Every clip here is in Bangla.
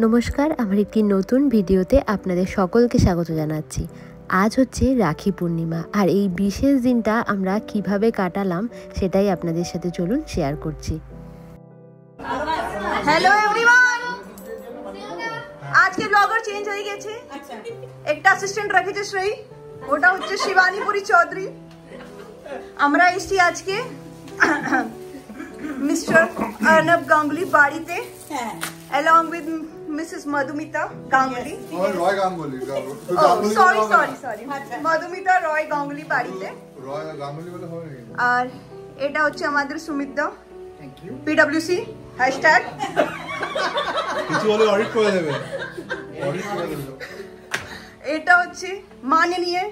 নমস্কার, আমার একটি নতুন ভিডিওতে আপনাদের সকলকে স্বাগত জানাচ্ছি। আজ হচ্ছে রাখি পূর্ণিমা, আর এই বিশেষ দিনটা আমরা কিভাবে কাটালাম সেটাই আপনাদের সাথে চলুন শেয়ার করছি। হ্যালো এভরিওয়ান, আজকে ব্লগার চেঞ্জ হয়ে গেছে। একটা অ্যাসিস্ট্যান্ট রেখেছে শ্রেই, ওটা হচ্ছে শিবানীপুরি চৌধুরী। আমরা এসেছি আজকে মিস্টার অর্ণব গাঙ্গুলি বাড়িতে, along with Mrs. Madhumita Ganguly. Roy Ganguly. Sorry. Madhumita Roy Ganguly বাড়িতে। Roy Ganguly বলে হবে নাকি? আর এটা হচ্ছে আমাদের সুমিতদা। Thank you. PWC হ্যাশট্যাগ কিছু বলে অডিট করে দেবে। অডিট করে দেবে। এটা হচ্ছে মাননীয়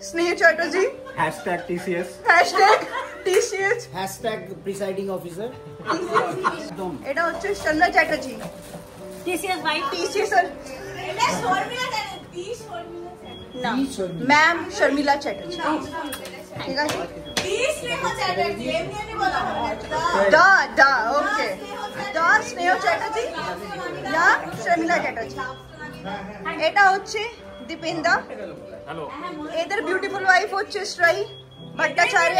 স্নেহ Chatterjee hashtag TCS hashtag presiding officer. এটা হচ্ছে সন্ধ্যা চ্যাটার্জি TCS স্যার। না ম্যাম শর্মিলা চ্যাটার্জি, ঠিক আছে। দা ওকে, দা স্নেহ চ্যাটার্জি না শর্মিলা চ্যাটার্জি। এটা হচ্ছে দীপেন্দা, এদের বিউটিফুল ওয়াইফ হচ্ছে শ্রেই ভট্টাচার্য।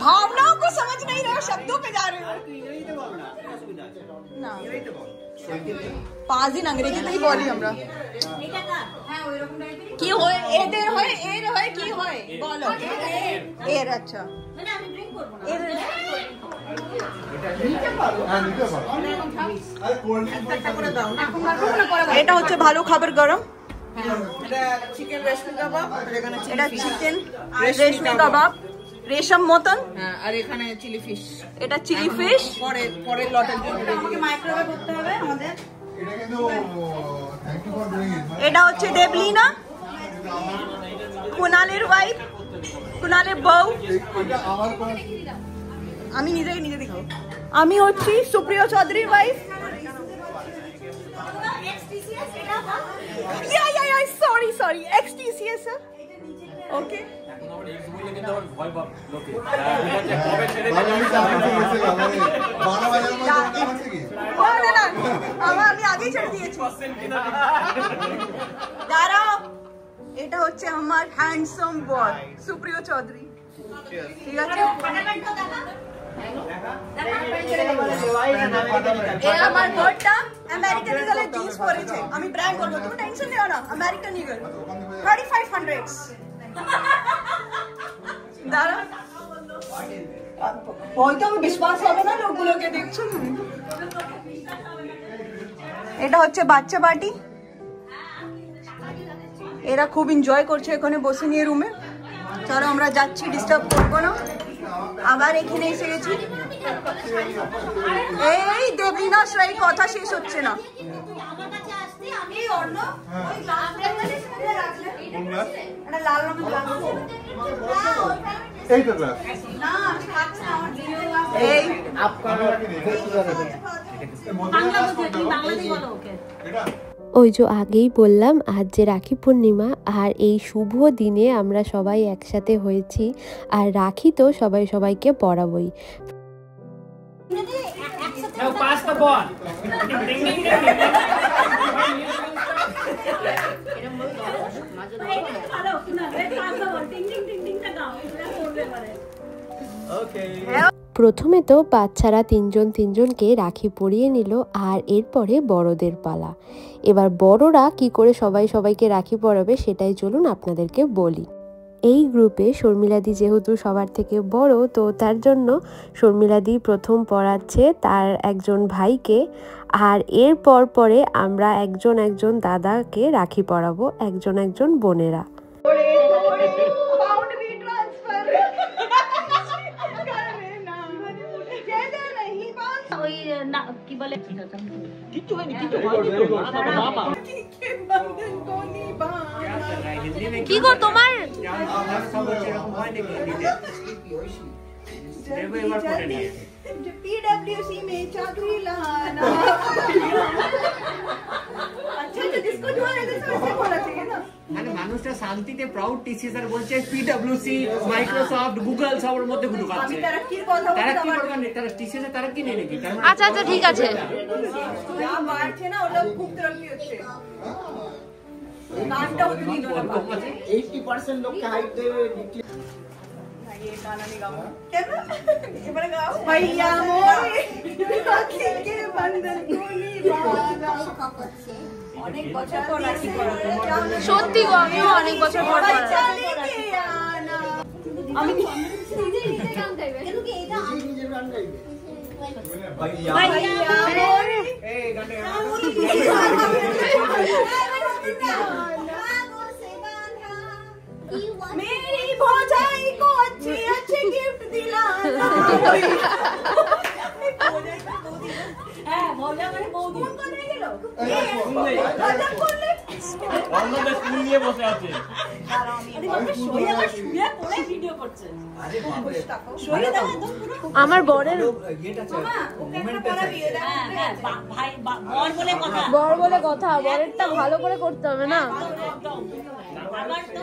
भावनाओं को समझ नहीं रहे हो, शब्दों पे जा रहे हो ना। 5 दिन अंग्रेजीতেই বলি আমরা। কি হয় এদের হয় এর হয় কি হয় বলো। এর আচ্ছা মানে আমি ড্রিঙ্ক করব না। এর এটা হচ্ছে ভালো খাবার গরম। এটা চিকেন রেশমি কাবাব, এটা চিকেন রেশমি কাবাব রেশম মতন, আর এখানে চিলি ফিশ। এটা চিলি ফিশ পরে লটের জন্য আমাকে মাইক্রোওয়েভ করতে হবে আমাদের। এটা কিন্তু thank you for doing it. এটা হচ্ছে দেবলীনা, কুনালের ওয়াইফ, কুনালের বউ। আমি নিজে দেখাবো। আমি হচ্ছি সুপ্রিয় চৌধুরীর ওয়াইফ। Sorry ex-TCS sir. ওকে আমি আগেই ছেড়ে দিয়েছি। দাঁড়াও, এটা হচ্ছে আমার হ্যান্ডসাম বয় সুপ্রিয় চৌধুরী, ঠিক আছে। আমার বরটা আমেরিকান ইগলের জিন্স পরেছে, আমি ব্র্যান্ড করবো, তুমি টেনশন নিও না। American eagle 3500। দাঁড়া, হয়তো আমি বিশ্বাস হবে না লোকগুলোকে দেখছো। এটা হচ্ছে বাচ্চা পার্টি, এরা খুব এনজয় করছে এখানে বসে নিয়ে রুমে। চলো আমরা যাচ্ছি, ডিস্টার্ব করবো না। আবার এখানে এসে গেছি। এই দেবলীনা শ্রেই কথা শেষ হচ্ছে না। ওই যে আগেই বললাম, আজ যে রাখি পূর্ণিমা, আর এই শুভ দিনে আমরা সবাই একসাথে হয়েছি। আর রাখি তো সবাই সবাইকে পরাবই। প্রথমে তো বাচ্চারা তিনজনকে রাখি পরিয়ে নিল, আর এরপরে বড়দের পালা। এবার বড়রা কি করে সবাইকে রাখি পরাবে সেটাই চলুন আপনাদেরকে বলি। এই গ্রুপে শর্মিলাদি যেহেতু সবার থেকে বড়, তো তার জন্য শর্মিলাদি প্রথম পরাচ্ছে তার একজন ভাইকে, আর এর পরে আমরা একজন দাদাকে রাখি পরাবো, একজন বোনেরা। কি গো তোমার PWC में चाकरी लाना। अच्छा जिसको जो है वैसे बोला चाहिए ना। শান্তিতে প্রাউড টিসিএস আর বলছে পিডব্লিউসি মাইক্রোসফট গুগল সবার মধ্যে ঢুকাচ্ছে। আমি তারা কি কথা বলতে পারবে? তারা টিসিএস তারা কি নেই নাকি? আচ্ছা আচ্ছা ঠিক আছে। যা মারছে না ওটা খুব তরক্কি হচ্ছে। গানটাও তো দিল না 80% লোককে হাইপ দেবে। ये गाना नहीं गाओ क्या এবারে গাও भैया मोरे राखी के बंधन को निभाना অনেক বছর পর রাখি পরা সত্যি গো আমিও অনেক বছর পর পরা। আমি নিজে গান গাইবে কিন্তু কি এটা নিজে গান গাইবে भैया मोरे এই গানটা मेरी भौजाई को अच्छे अच्छे गिफ्ट दिलाना হ্যাঁ ভৌজা মানে বৌদি কোন কোথায় গেল ভৌজা করলে অন্যদের স্কুল নিয়ে বসে আছে। সোয়া আমার শুয়ে পড়ে ভিডিও করছে আরে বাবা সোয়া দাও একদম পুরো আমার বরের গেট আছে মোমেন্ট আছে হ্যাঁ ভাই বর বলে কথা বর বলে কথা, বরেরটা ভালো করে করতে হবে না। আবার তো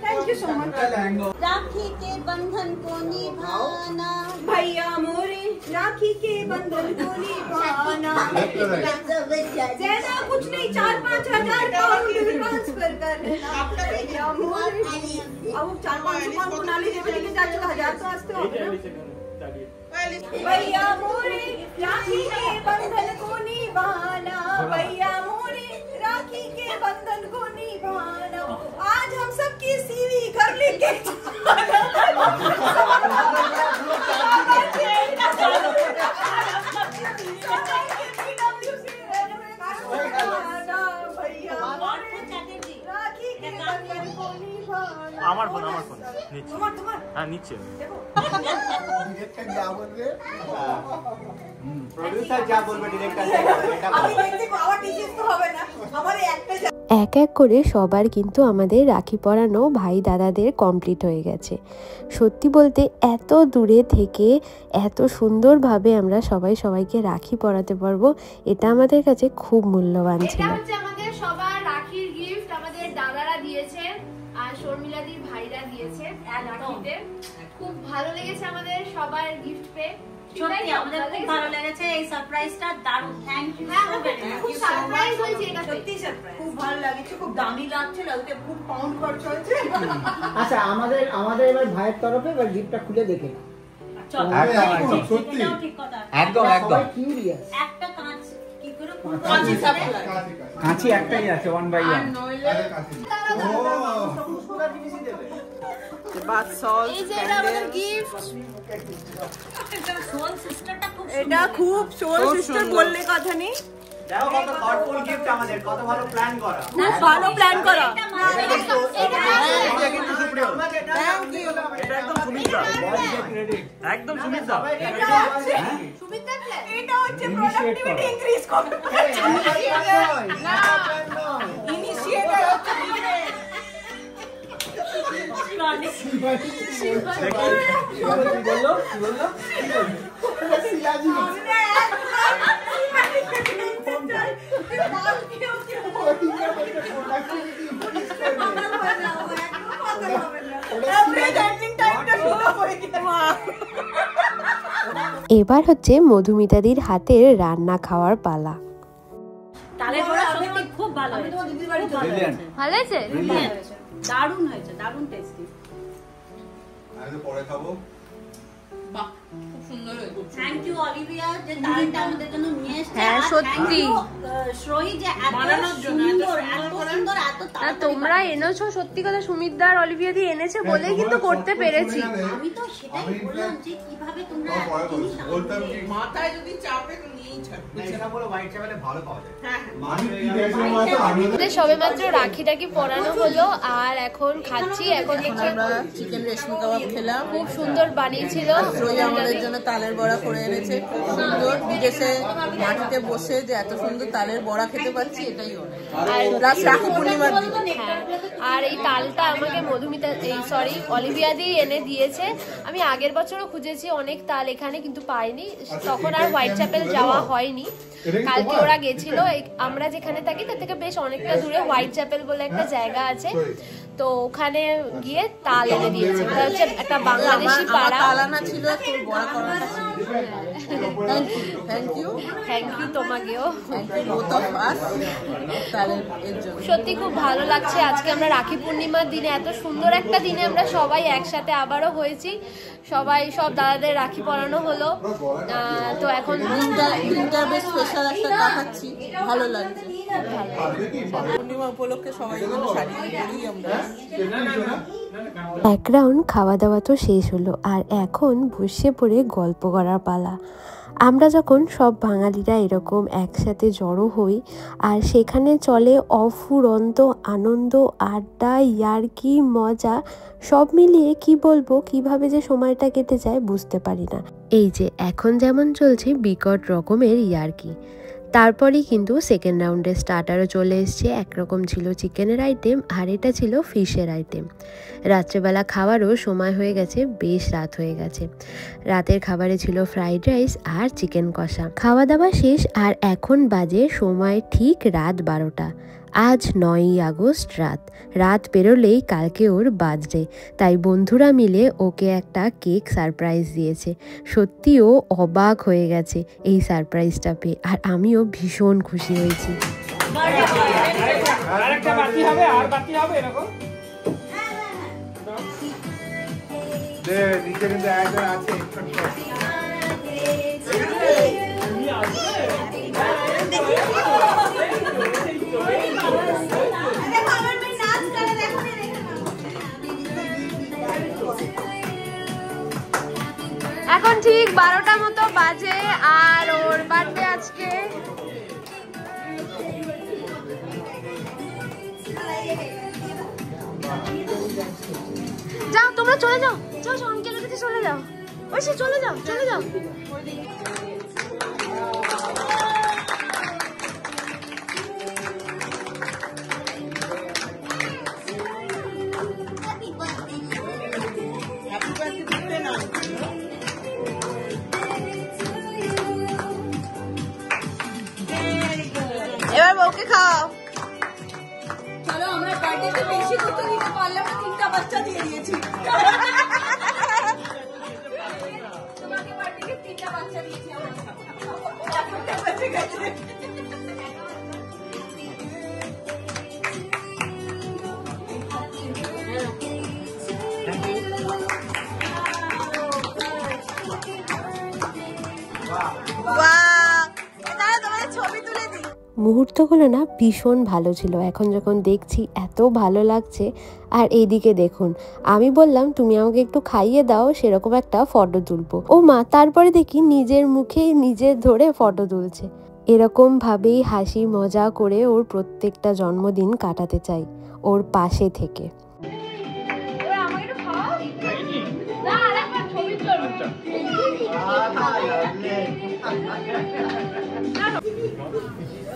थैंक यू सो मच राखी के बंधन को निभाना भैया मोरे राखी के बंधन को निभाना ज्यादा कुछ नहीं 4-5 हजार पाउंड ट्रांसफर कर देना भैया मोरे अब 4-5 पाउंड को नाली जेब लेके जा चला 1000 तो आस्ते हो गया भैया मोरे राखी के बंधन को निभाना भैया मोरे राखी के बंधन को निभाना आज हम सबकी सीवी घर लेके আমার ফোন নিচ্ছে। হ্যাঁ নিচ্ছে। ডিরেক্টর যা বলবে প্রোডিউসার যা বলবে ডিরেক্টর এটা আমি দেখতে আবার টিচিস তো হবে না আমার একটা এক এক করে সবার কিন্তু আমাদের রাখি পরানো ভাই দাদাদের কমপ্লিট হয়ে গেছে। সত্যি বলতে এত দূরে থেকে এত সুন্দরভাবে আমরা সবাইকে রাখি পরাতে পারবো, এটা আমাদের কাছে খুব মূল্যবান ছিল। এটা হচ্ছে আমাদের সবার রাখির গিফট, আমাদের দাদারা দিয়েছে আর শর্মিলাদির ভাইরা দিয়েছে রাখিতে। খুব ভালো লেগেছে আমাদের সবার গিফট পেয়ে। সত্যি আমাদের খুব ভালো লেগেছে এই সারপ্রাইজটা, দারুণ। থ্যাংক ইউ হ্যাঁ সো আমাদের মাচ। খুব সারপ্রাইজ হয়েছে এটা সত্যি সারপ্রাইজ খুব ভালো লাগছে, খুব দামি লাগছে, ওতে খুব পাউন্ড খরচ হয়েছে। আচ্ছা আমাদের এবার ভাইয়ের তরফে এবার গিফটটা খুলে দেখে নাও। চলো একদম সত্যি এটাও ঠিক কথা। একদম সবাই কিউরিয়াস। একটা কাঁচ কি করে কাঁচি সাপ্লাই কাঁচি একটাই আছে 1 বাই 1 বাস সল এই যে এটা আমাদের গিফট। সোল সিস্টারটা খুব এটা খুব সোল সিস্টার বললে কথা নেই, দেখো কত থটফুল গিফট আমাদের, কত ভালো প্ল্যান করা। খুব ভালো প্ল্যান করা। এটা কিন্তু সুপ্রিয়। Thank you. এটা একদম সুমিত্রা, একদম সুমিত্রা। সুমিত্রা প্ল্যান। এটা হচ্ছে প্রোডাক্টিভিটি ইনক্রিজ করবে না, ইনিশিয়েটর হচ্ছে এবার হচ্ছে মধুমিতাদির হাতের রান্না খাওয়ার পালা। তালের বড়া সত্যি খুব ভালো হয়েছে। ভালো আছে? দারুণ হয়েছে, দারুণ টেস্টি। আমি তো পরে খাবো। থ্যাংক ইউ অলিভিয়া যে তালটা আমাদের জন্য নিয়ে এসেছে। হ্যাঁ, আর সত্যি। thank you, শ্রয়ী যে এত সুন্দর এত আর তাড়াতাড়ি তোমরা এনেছো, সত্যি কথা সুমিতদা আর অলিভিয়া দি এনেছে বলেই কিন্তু করতে পেরেছি। আমি তো সেটাই বললাম যে কিভাবে তোমরা এত পরে জিনিস বলতাম কি মাথায় যদি চাপে তো নিয়েই ছাড়বে। সেটা বলো হোয়াইট চাপলে ভালো পাওয়া যায়। হ্যাঁ আমি কি দেখলাম মাত্র আমি আমাদের সবেমাত্র রাখি পরানো হলো আর এখন খাচ্ছি। এখন দেখছি চিকেন রেশমি কাবাব খেলাম, খুব সুন্দর বানিয়েছিল জয়ী আমাদের জন্য তালের বড়া করে এনেছে, খুব সুন্দর। বিদেশে মাটিতে বসে যে এত সুন্দর তালের বড়া খেতে পাচ্ছি এটাই অনেক। রাখি পূর্ণিমার দিন। আর এই তালটা আমাকে মধুমিতা অলিভিয়া দি এনে দিয়েছে। আমি আগের বছরও খুঁজেছি অনেক তাল এখানে, কিন্তু পাইনি, তখন আর হোয়াইট চ্যাপেল যাওয়া হয়নি। কালকে ওরা গেছিল, আমরা যেখানে থাকি তার থেকে বেশ অনেকটা দূরে হোয়াইট চ্যাপেল বলে একটা জায়গা আছে, তো ওখানে গিয়ে তাল এনে দিয়েছে। ওটা হচ্ছে একটা বাংলাদেশি পাড়া। ছিল তোর বড়া করাটা ছিল। থ্যাংক ইউ তোমাকেও। সত্যি খুব ভালো লাগছে। আজকে আমরা রাখি পূর্ণিমার দিনে, এত সুন্দর একটা দিনে আমরা সবাই একসাথে আবারও হয়েছি। সব দাদাদের রাখি পরানো হলো, তো এখন দিনটা বেশ স্পেশাল একটা কাটাচ্ছি, ভালো লাগছে। পূর্ণিমা উপলক্ষে সবাই শাড়ি পরি আমরা। এক রাউন্ড খাওয়া দাওয়া তো শেষ হলো, আর এখন বসে পড়ে গল্প করার পালা। আমরা যখন সব বাঙালিরা এরকম একসাথে জড়ো হই, আর সেখানে চলে অফুরন্ত আনন্দ, আড্ডা, ইয়ার্কি, মজা, সব মিলিয়ে কি বলবো, কিভাবে যে সময়টা কেটে যায় বুঝতে পারি না। এই যে এখন যেমন চলছে বিকট রকমের ইয়ার্কি, তারপরেই কিন্তু সেকেন্ড রাউন্ডের স্টার্টারও চলে এসছে। একরকম ছিল চিকেনের আইটেম, আর এটা ছিল ফিশের আইটেম। রাত্রেবেলা খাওয়ারও সময় হয়ে গেছে, বেশ রাত হয়ে গেছে। রাতের খাবারে ছিল ফ্রাইড রাইস আর চিকেন কষা। খাওয়া দাওয়া শেষ, আর এখন বাজে সময় ঠিক রাত 12টা। আজ 9ই আগস্ট রাত পেরোলেই কালকে ওর বার্থডে, তাই বন্ধুরা মিলে ওকে একটা কেক সারপ্রাইজ দিয়েছে। সত্যিও অবাক হয়ে গেছে এই সারপ্রাইজটা পেয়ে, আর আমিও ভীষণ খুশি হয়েছি। এখন ঠিক 12টা মতো বাজে, আর ওর বার্থডে আজকে। যাও তোমরা চলে যাও, অঙ্কেলের কাছে চলে যাও, চলে যাও। এবার বউকে খাওয়াও। চলো, আমরা বার্থডেতে বেশি করতে দিতে পারলাম না, 3টা বাচ্চা দিয়ে দিয়েছি। তোমাকে বার্থডেতে 3টা বাচ্চা দিয়েছি আমরা। মুহূর্তগুলো না ভীষণ ভালো ছিল। এখন যখন দেখছি এত ভালো লাগছে। আর এইদিকে দেখুন, আমি বললাম তুমি আমাকে একটু খাইয়ে দাও, সেরকম একটা ফটো তুলবো। ও মা, তারপরে দেখি নিজের মুখেই নিজে ধরে ফটো তুলছে। এরকম ভাবেই হাসি মজা করে ওর প্রত্যেকটা জন্মদিন কাটাতে চাই, ওর পাশে থেকে।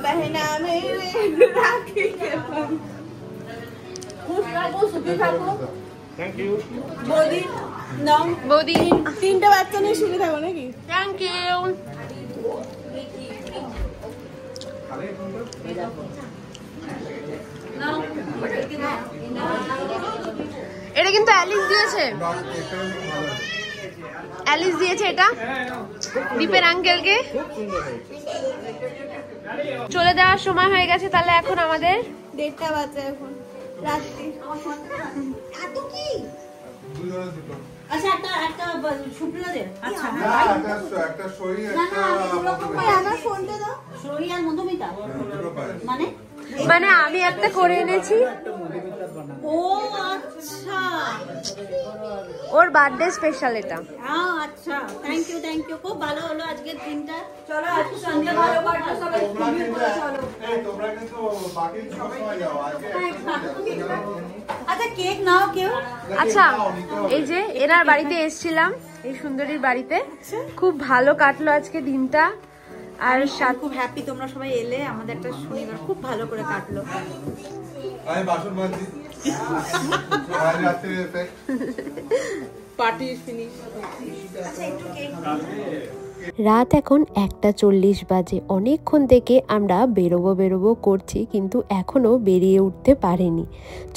बहना मेरे राखी के थैंक यू बोदी नाउ বৌদি 3টা বাচ্চা নিয়ে শুনে থাকো নাকি? Thank you. এটা কিন্তু অ্যালিস দিয়েছে, এটা দীপের আঙ্কেলকে। চলে যাওয়ার সময় হয়ে গেছে, তাহলে এখন আমাদের 1:30 বাজে এখন রাত্রি। এত কি? আচ্ছা একটা সুপ্রিয়া দে। আচ্ছা একটা সই, আমার ফোনটা দাও। সই আর মধুমিতা মানে আমি একটা করে এনেছি, ও আচ্ছা, ওর বার্থডে স্পেশাল এটা। আচ্ছা, থ্যাংক ইউ, খুব ভালো হলো আজকের দিনটা। চলো আজকে সন্ধ্যা ভালো কাটলো সবাই, তুমি চলো। তোমরা কিন্তু বাকি সময় যাও আজকে। আচ্ছা কেক নাও কেউ। আচ্ছা এই যে এনার বাড়িতে এসেছিলাম, এই সুন্দরীর বাড়িতে, খুব ভালো কাটলো আজকে দিনটা। আর খুব হ্যাপি তোমরা সবাই এলে, আমাদের একটা শনিবার খুব ভালো করে কাটলো। আমি বাসন মাজছি। বাইরে আসতে পার্টি ফিনিশ। আচ্ছা একটু কেক রাত এখন 1:40 বাজে। অনেকক্ষণ থেকে আমরা বেরোবো করছি, কিন্তু এখনও বেরিয়ে উঠতে পারিনি।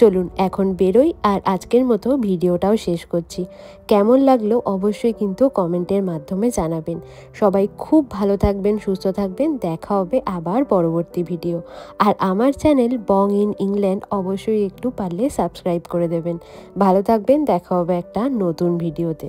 চলুন এখন বেরোই, আর আজকের মতো ভিডিওটাও শেষ করছি। কেমন লাগলো অবশ্যই কিন্তু কমেন্টের মাধ্যমে জানাবেন। সবাই খুব ভালো থাকবেন, সুস্থ থাকবেন। দেখা হবে আবার পরবর্তী ভিডিও। আর আমার চ্যানেল বং ইন ইংল্যান্ড অবশ্যই একটু পারলে সাবস্ক্রাইব করে দেবেন। ভালো থাকবেন, দেখা হবে একটা নতুন ভিডিওতে।